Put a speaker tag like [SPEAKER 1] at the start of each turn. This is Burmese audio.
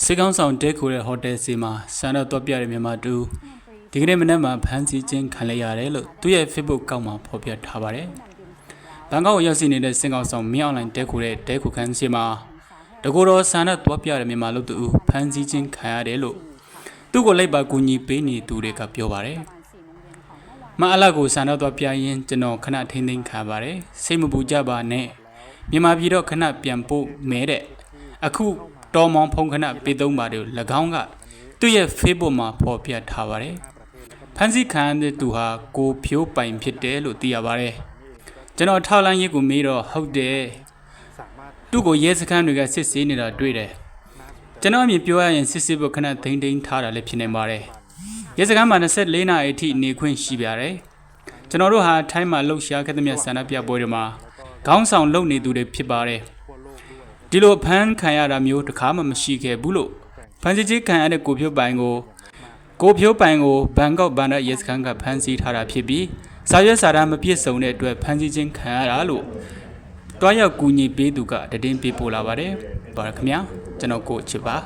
[SPEAKER 1] စေကောင်းဆောင်တဲခိုတဲ့ဟိုတယ်စီမှာဆန္ဒတော့ပြတဲ့မြန်မာတူဒီကနေ့မနက်မှာဖမ်းဆီးခြင်းခံလိုက်ရတယ်လို့သူ့ရဲ့ Facebook ကောက်မှာဖော်ပြထားပါတယ်။ဘန်ကောက်ရောက်ရှိနေတဲ့စေကောင်းဆောင်မင်းအွန်လိုင်းတဲခိုတဲ့တဲခိုခန်းစီမှာတကူတော်ဆန္ဒတော့ပြတဲ့မြန်မာလူတူဖမ်းဆီးခြင်းခံရတယ်လို့သူ့ကိုလိုက်ပါကူညီပေးနေသူတွေကပြောပါတယ်။မအလာကိုဆန္ဒတော့ပြရင်ကျွန်တော်ခဏထိန်းသိမ်းခံပါတယ်။စိတ်မပူကြပါနဲ့မြန်မာပြည်တော့ခဏပြန်ပို့မဲတဲ့အခုတော်မောင်ဖုန်ခဏပေးသုံးပါတယ်၎င်းကသူ့ရဲ့ Facebook မှာဖော်ပြထားပါတယ်။ဖန်စီခံတဲ့သူဟာကိုဖြိုးပိုင်ဖြစ်တယ်လို့သိရပါတယ်။ကျွန်တော်ထောက်လိုင်းရေးကိုမေးတော့ဟုတ်တယ်။သူ့ကိုရဲစခန်းတွေကစစ်ဆေးနေတာတွေ့တယ်။ကျွန်တော်အမြင်ပြောရရင်စစ်ဆေးဖို့ခဏထိန်းထားတာလည်းဖြစ်နေပါတယ်။ရဲစခန်းမှာ24နာရီအထိနေခွင့်ရှိပါတယ်။ကျွန်တော်တို့ဟာထိုင်းမှာလှုပ်ရှားခဲ့တဲ့ဆန္ဒပြပွဲတွေမှာခေါင်းဆောင်လုပ်နေသူတွေဖြစ်ပါတယ်။ဒီလိုဖမ်းခံရတာမျိုးတစ်ခါမှမရှိခဲ့ဘူးလို့ဖမ်းဆီးခြင်းခံရတဲ့ကိုဖြိုးပိုင်ကိုဘန်ကောက်ဘန်ဒါရဲစခန်းကဖမ်းဆီးထားတာဖြစ်ပြီးစာရွက်စာတမ်းမပြည့်စုံတဲ့အတွက်ဖမ်းဆီးခြင်းခံရတာလို့တွားရောက်ကူညီပေးသူကတည်င်းပေးပို့လာပါတယ်။ပါရခင်ဗျာကျွန်တော်ကိုချစ်ပါ